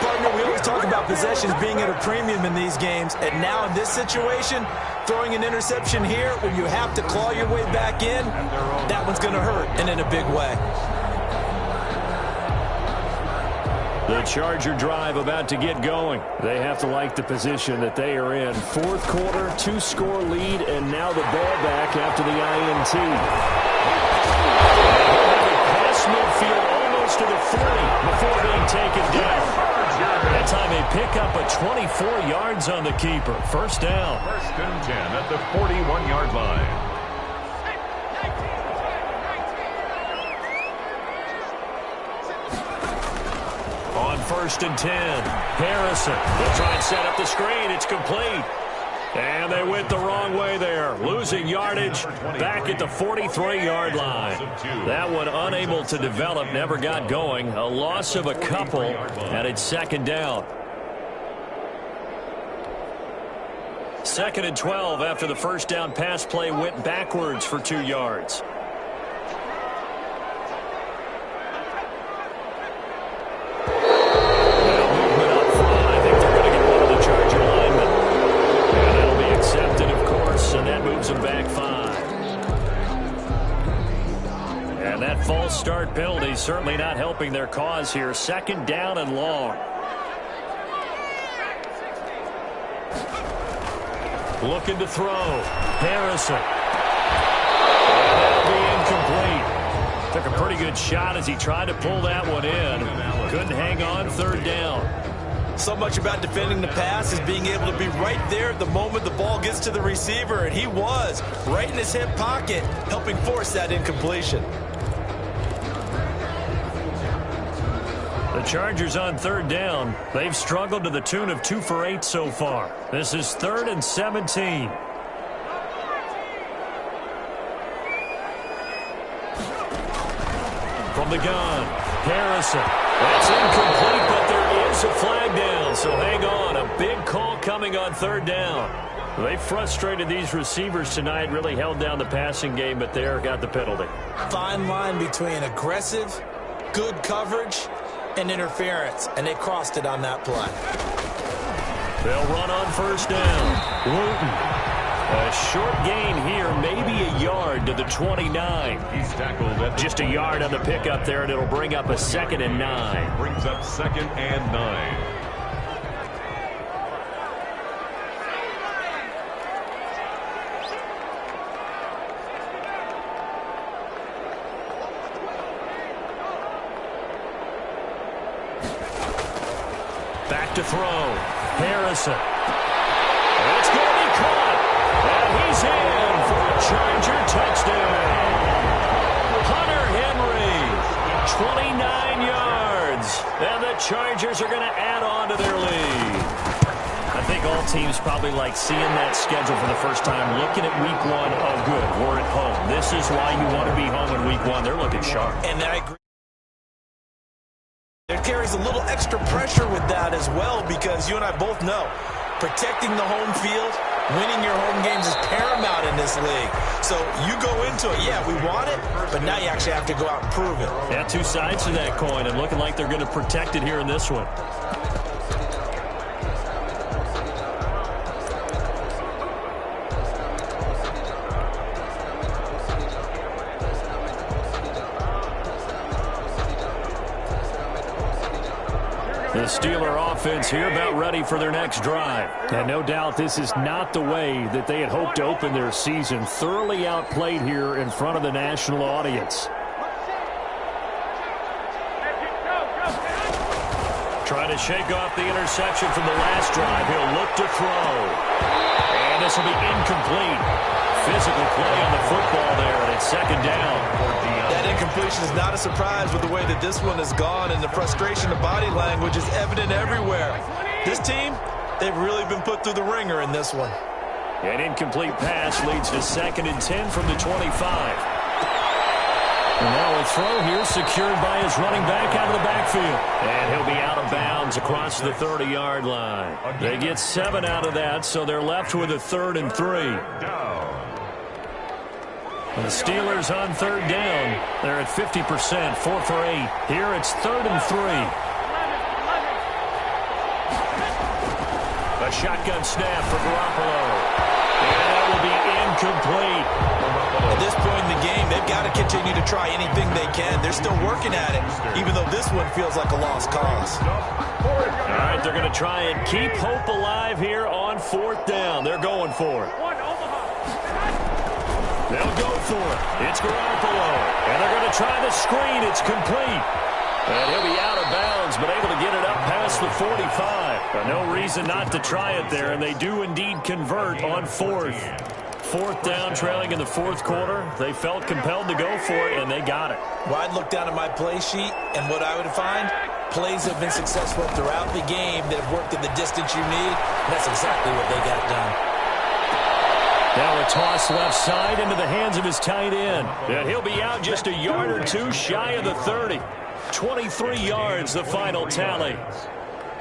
Partner, we always talk about possessions being at a premium in these games, and now in this situation, throwing an interception here when you have to claw your way back in, that one's going to hurt, and in a big way. The Charger drive about to get going. They have to like the position that they are in. Fourth quarter, 2-score lead, and now the ball back after the INT. Pass midfield almost to the 40 before being taken down. That time they pick up a 24 yards on the keeper. First down. First and 10 at the 41-yard line. On first and 10, Harrison will try and set up the screen. It's complete. And they went the wrong way there, losing yardage back at the 43-yard line. That one unable to develop, never got going. A loss of a couple, and it's second down. Second and 12 after the first down pass play went backwards for 2 yards. And that moves them back 5. And that false start penalty certainly not helping their cause here. Second down and long. Looking to throw. Harrison. And that'll be incomplete. Took a pretty good shot as he tried to pull that one in. Couldn't hang on. Third down. So much about defending the pass is being able to be right there at the moment the ball gets to the receiver, and he was right in his hip pocket, helping force that incompletion. The Chargers on third down. They've struggled to the tune of 2 for 8 so far. This is 3rd and 17. From the gun, Harrison. That's incomplete, but there is a flag down, so hang on. A big call coming on third down. They frustrated these receivers tonight, really held down the passing game, but there got the penalty. Fine line between aggressive, good coverage, and interference, and they crossed it on that play. They'll run on first down. Wooten. A short gain here, maybe a yard to the 29. He's tackled at just a yard on the pickup there, and it'll bring up a 2nd and 9. Brings up 2nd and 9. Back to throw. Harrison. It's going to be caught. And he's in for a Charger touchdown. Hunter Henry, 29 yards. And the Chargers are going to add on to their lead. I think all teams probably like seeing that schedule for the first time, looking at week 1. Oh, good, we're at home. This is why you want to be home in week 1. They're looking sharp. And I agree. There carries a little extra pressure with that as well, because you and I both know protecting the home field, winning your home games is paramount in this league. So you go into it, yeah, we want it, but now you actually have to go out and prove it. Yeah, 2 sides to that coin, and looking like they're going to protect it here in this one. The Steeler offense here about ready for their next drive. And no doubt this is not the way that they had hoped to open their season. Thoroughly outplayed here in front of the national audience. Trying to shake off the interception from the last drive. He'll look to throw. And this will be incomplete. Physical play on the football there, and it's 2nd down. That incompletion is not a surprise with the way that this one has gone, and the frustration of body language is evident everywhere. This team, they've really been put through the ringer in this one. An incomplete pass leads to 2nd and 10 from the 25. And now a throw here secured by his running back out of the backfield. And he'll be out of bounds across the 30-yard line. They get 7 out of that, so they're left with a 3rd and 3. The Steelers on third down. They're at 50%, 4 for 8. Here it's 3rd and 3. A shotgun snap for Garoppolo. And that will be incomplete. At this point in the game, they've got to continue to try anything they can. They're still working at it, even though this one feels like a lost cause. All right, they're going to try and keep hope alive here on 4th down. They're going for it. They'll go for it. It's Garoppolo. And they're going to try the screen. It's complete. And he'll be out of bounds, but able to get it up past the 45. But no reason not to try it there, and they do indeed convert on 4th. 4th down, trailing in the 4th quarter. They felt compelled to go for it, and they got it. Well, I'd look down at my play sheet, and what I would find, plays have been successful throughout the game that have worked in the distance you need, and that's exactly what they got done. Now a toss left side into the hands of his tight end. And he'll be out just a yard or two shy of the 30. 23 yards, the final tally.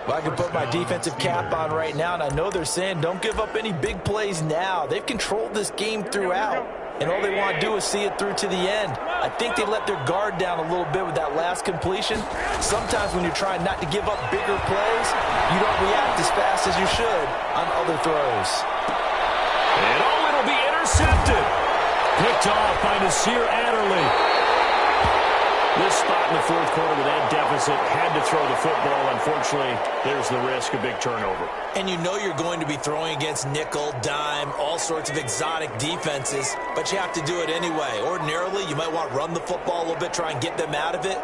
Well, I can put my defensive cap on right now, and I know they're saying don't give up any big plays now. They've controlled this game throughout, and all they want to do is see it through to the end. I think they let their guard down a little bit with that last completion. Sometimes when you're trying not to give up bigger plays, you don't react as fast as you should on other throws. And it'll be intercepted. Picked off by Nasir Adderley. This spot in the 4th quarter with that deficit, had to throw the football. Unfortunately, there's the risk of big turnover. And you know you're going to be throwing against nickel, dime, all sorts of exotic defenses, but you have to do it anyway. Ordinarily, you might want to run the football a little bit, try and get them out of it.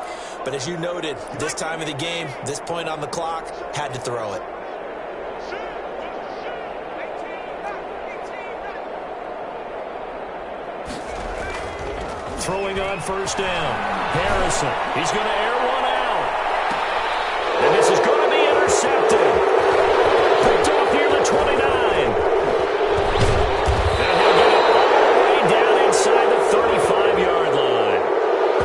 But as you noted, this time of the game, this point on the clock, had to throw it. Throwing on 1st down. Harrison. He's going to air one out. And this is going to be intercepted. Picked off near the 29. And he'll get it all the way down inside the 35-yard line.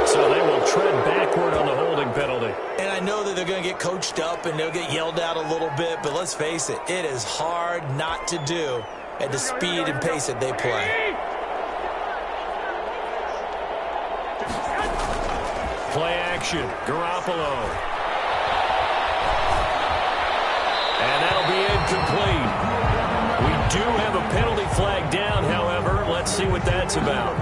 So they will tread backward on the holding penalty. And I know that they're going to get coached up and they'll get yelled at a little bit, but let's face it, it is hard not to do at the speed and pace that they play. Play action, Garoppolo. And that'll be incomplete. We do have a penalty flag down, however. Let's see what that's about.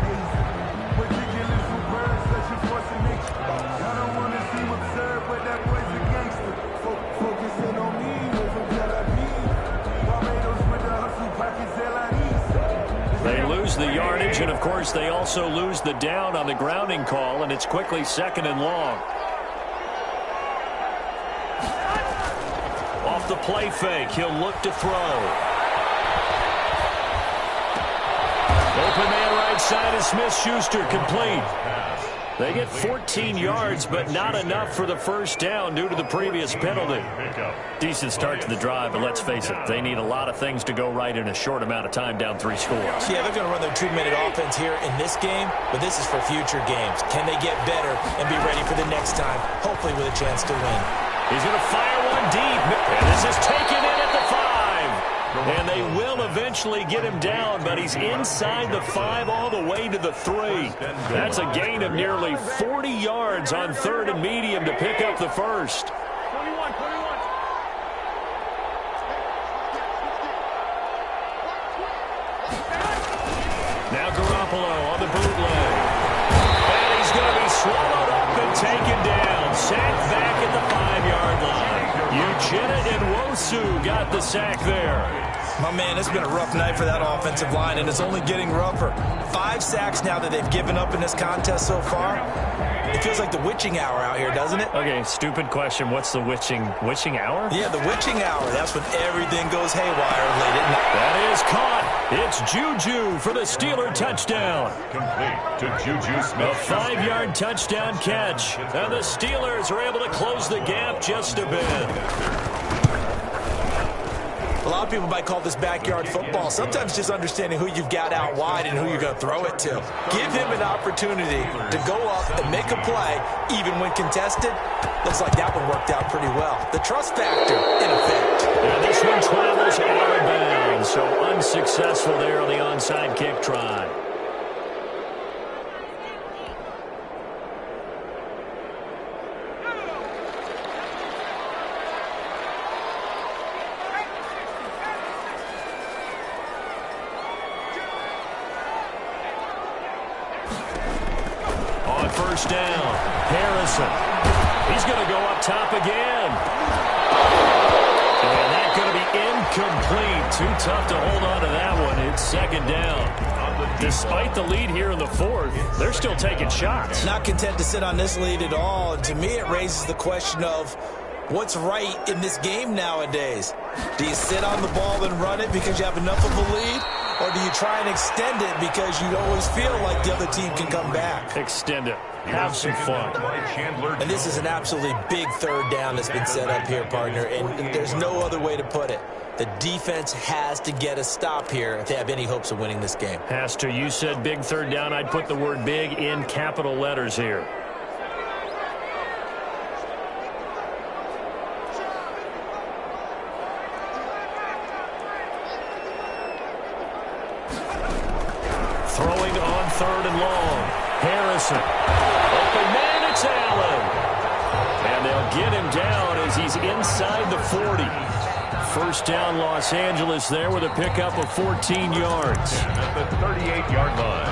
They lose the yardage, and of course they also lose the down on the grounding call, and it's quickly 2nd and long. Off the play fake, he'll look to throw. Open man right side is Smith-Schuster, complete. They get 14 yards, but not enough for the 1st down due to the previous penalty. Decent start to the drive, but let's face it, they need a lot of things to go right in a short amount of time, down 3 scores. Yeah, they're going to run their 2-minute offense here in this game, but this is for future games. Can they get better and be ready for the next time, hopefully with a chance to win? He's going to fire one deep, and this is taken in at the 5. And they will eventually get him down, but he's inside the 5 all the way to the 3. That's a gain of nearly 40 yards on 3rd and medium to pick up the 1st. Now Garoppolo on the bootleg. And he's going to be swallowed up and taken down. Sacked back at the 5-yard line. Uchenna and Wosu got the sack there. My man, it's been a rough night for that offensive line, and it's only getting rougher. 5 sacks now that they've given up in this contest so far. It feels like the witching hour out here, doesn't it? Okay, stupid question. What's the witching hour? Yeah, the witching hour. That's when everything goes haywire late at night. That is caught. It's Juju for the Steeler touchdown. Complete to Juju Smith. A 5-yard touchdown catch. And the Steelers are able to close the gap just a bit. A lot of people might call this backyard football. Sometimes just understanding who you've got out wide and who you're going to throw it to. Give him an opportunity to go up and make a play, even when contested. Looks like that one worked out pretty well. The trust factor, in effect. And this one travels out of bounds, so unsuccessful there on the onside kick try. down. Harrison. He's going to go up top again. And that's going to be incomplete. Too tough to hold on to that one. It's second down. Despite the lead here in the fourth, they're still taking shots. Not content to sit on this lead at all. And to me, it raises the question of what's right in this game nowadays. Do you sit on the ball and run it because you have enough of a lead? Or do you try and extend it because you always feel like the other team can come back? Extend it. Have some fun. And this is an absolutely big third down that's been set up here, partner. And there's no other way to put it. The defense has to get a stop here if they have any hopes of winning this game. Has to. You said big third down. I'd put the word big in capital letters here. Throwing on third and long. Harrison. Open man, it's Allen. And they'll get him down as he's inside the 40. First down, Los Angeles there with a pickup of 14 yards. At the 38-yard line.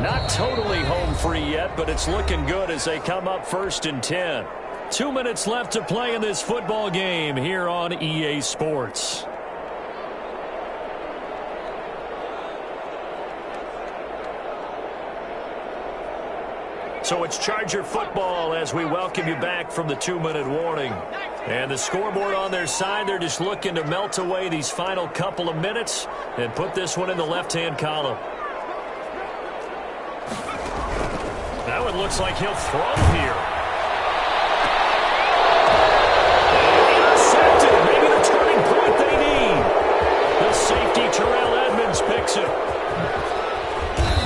Not totally home free yet, but it's looking good as they come up first and 10. 2 minutes left to play in this football game here on EA Sports. So it's Charger football as we welcome you back from the 2-minute warning. And the scoreboard on their side, they're just looking to melt away these final couple of minutes and put this one in the left-hand column. That one looks like he'll throw here. And intercepted. Maybe the turning point they need. The safety, Terrell Edmonds, picks it.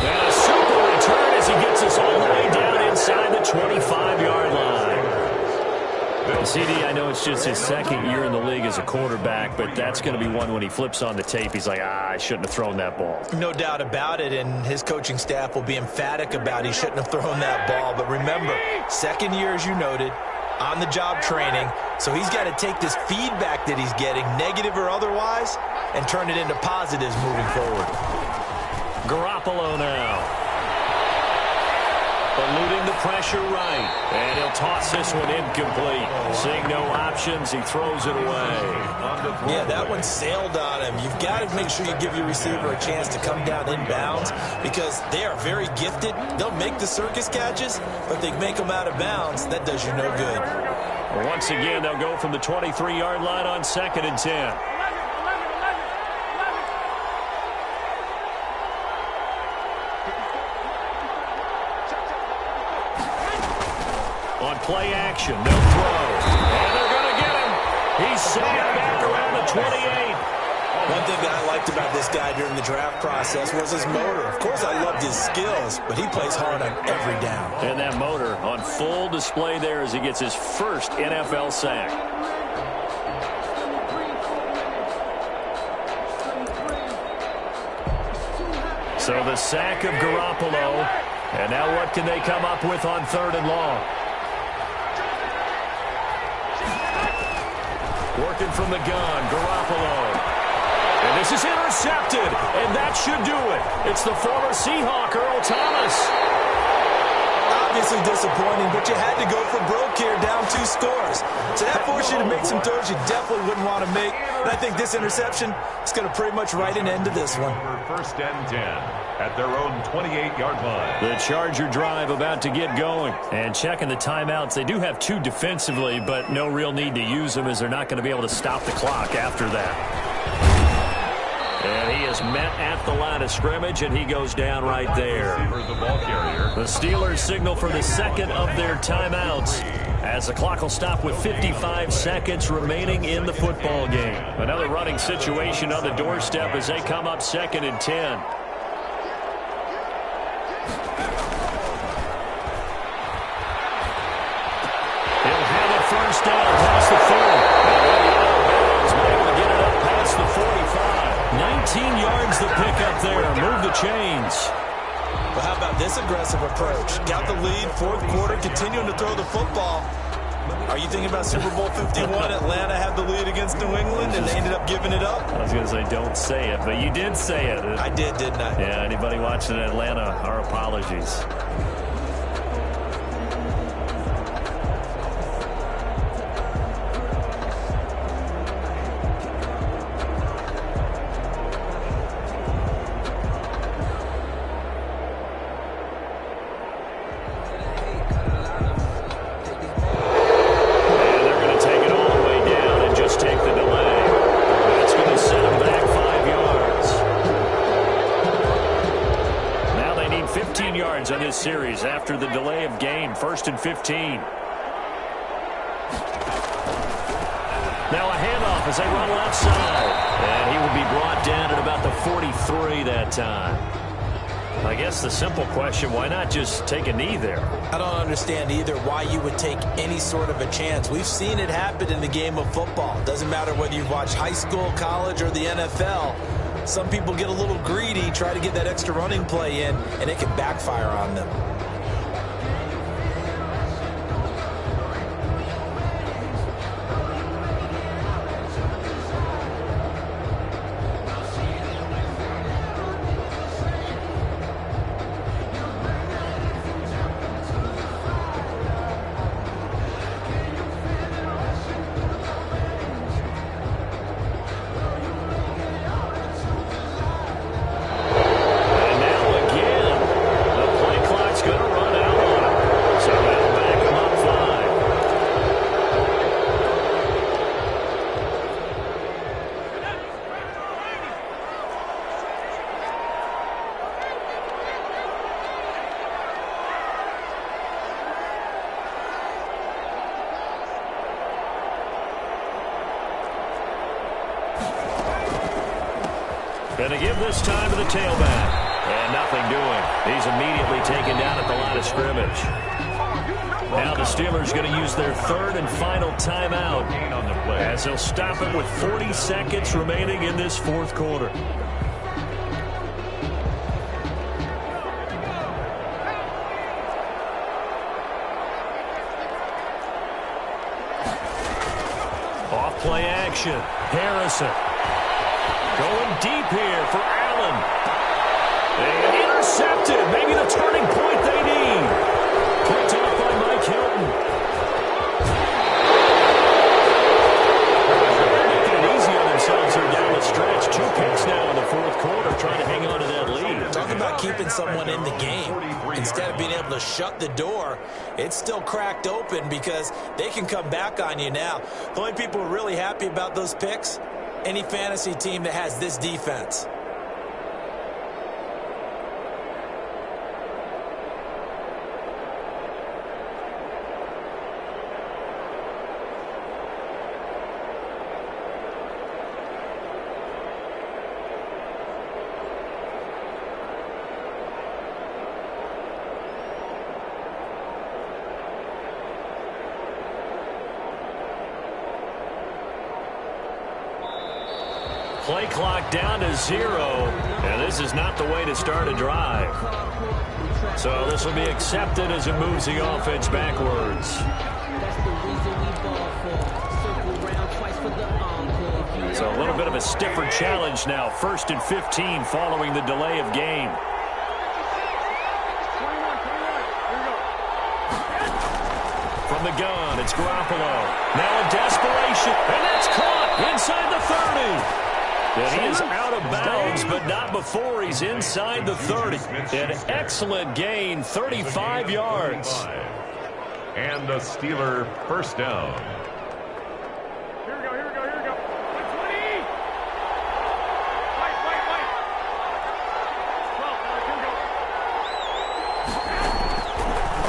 And a super return as he gets us all the way down inside the 25-yard line. CD, I know it's just his second year in the league as a quarterback, but that's going to be one when he flips on the tape. He's like, I shouldn't have thrown that ball. No doubt about it, and his coaching staff will be emphatic about he shouldn't have thrown that ball. But remember, second year, as you noted, on-the-job training, so he's got to take this feedback that he's getting, negative or otherwise, and turn it into positives moving forward. Garoppolo now. Eluding the pressure right. And he'll toss this one incomplete. Seeing no options, he throws it away. Yeah, that one sailed on him. You've got to make sure you give your receiver a chance to come down inbounds because they are very gifted. They'll make the circus catches, but they make them out of bounds. That does you no good. Once again, they'll go from the 23-yard line on 2nd and 10. On play action, no throw. And they're going to get him. He's sacked back around the 28. One thing that I liked about this guy during the draft process was his motor. Of course, I loved his skills, but he plays hard on every down. And that motor on full display there as he gets his first NFL sack. So the sack of Garoppolo. And now what can they come up with on 3rd and long? Working from the gun, Garoppolo. And this is intercepted, and that should do it. It's the former Seahawk, Earl Thomas. Obviously disappointing, but you had to go for broke here, down 2 scores. So that forced you to make some throws you definitely wouldn't want to make. And I think this interception is going to pretty much write an end to this one. First and 10 at their own 28-yard line. The Charger drive about to get going. And checking the timeouts. They do have 2 defensively, but no real need to use them as they're not going to be able to stop the clock after that. And he is met at the line of scrimmage, and he goes down right there. The ball carrier. The Steelers signal for the second of their timeouts as the clock will stop with 55 seconds remaining in the football game. Another running situation on the doorstep as they come up 2nd and 10. He'll have a first down past the 30. Able to get it up past the 45. 19 yards the pickup there. Move the chains. But how about this aggressive approach? Got the lead, 4th quarter, continuing to throw the football. Are you thinking about Super Bowl 51? Atlanta had the lead against New England, and they ended up giving it up? I was going to say don't say it, but you did say it. I did, didn't I? Yeah, anybody watching Atlanta, our apologies. On this series after the delay of game, 1st and 15. Now a handoff as they run left side. And he will be brought down at about the 43 that time. I guess the simple question, why not just take a knee there? I don't understand either why you would take any sort of a chance. We've seen it happen in the game of football. Doesn't matter whether you've watched high school, college, or the NFL. Some people get a little greedy, try to get that extra running play in, and it can backfire on them. Going to give this time to the tailback. And nothing doing. He's immediately taken down at the line of scrimmage. Now the Steelers going to use their 3rd and final timeout as they'll stop it with 40 seconds remaining in this 4th quarter. Off play action. Harrison. Going deep here for Allen. And intercepted. Maybe the turning point they need. Picked off by Mike Hilton. Making it easy on themselves here down the stretch. 2 picks now in the 4th quarter, trying to hang on to that lead. Talk about keeping someone in the game. Instead of being able to shut the door, it's still cracked open because they can come back on you now. The only people who are really happy about those picks, any fantasy team that has this defense. Play clock down to 0, and this is not the way to start a drive. So this will be accepted as it moves the offense backwards. So a little bit of a stiffer challenge now. 1st and 15 following the delay of game. From the gun, it's Garoppolo. Now in desperation, and that's caught inside the 30. And he is out of bounds, but not before he's inside the 30. An excellent gain, 35 yards. And the Steeler first down. Here we go. 120. Fight. 12, here we go.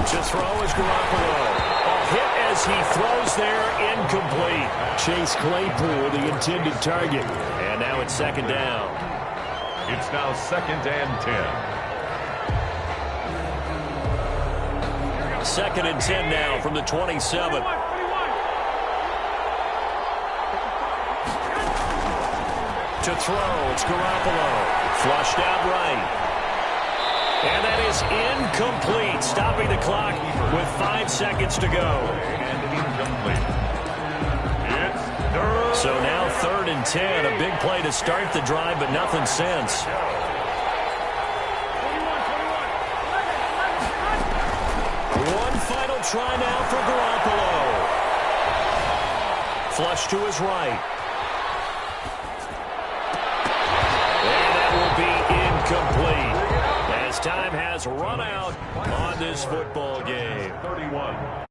To throw is Garoppolo. A hit as he throws there, incomplete. Chase Claypool, the intended target. And now it's 2nd down. It's now 2nd and 10. 2nd and 10 now from the 27. To throw, it's Garoppolo. Flushed out right. And that is incomplete, stopping the clock with 5 seconds to go. And lead. It's third. So now 3rd and 10. A big play to start the drive, but nothing since. One final try now for Garoppolo. Flush to his right. And that will be incomplete, as time has run out on this football game. 31.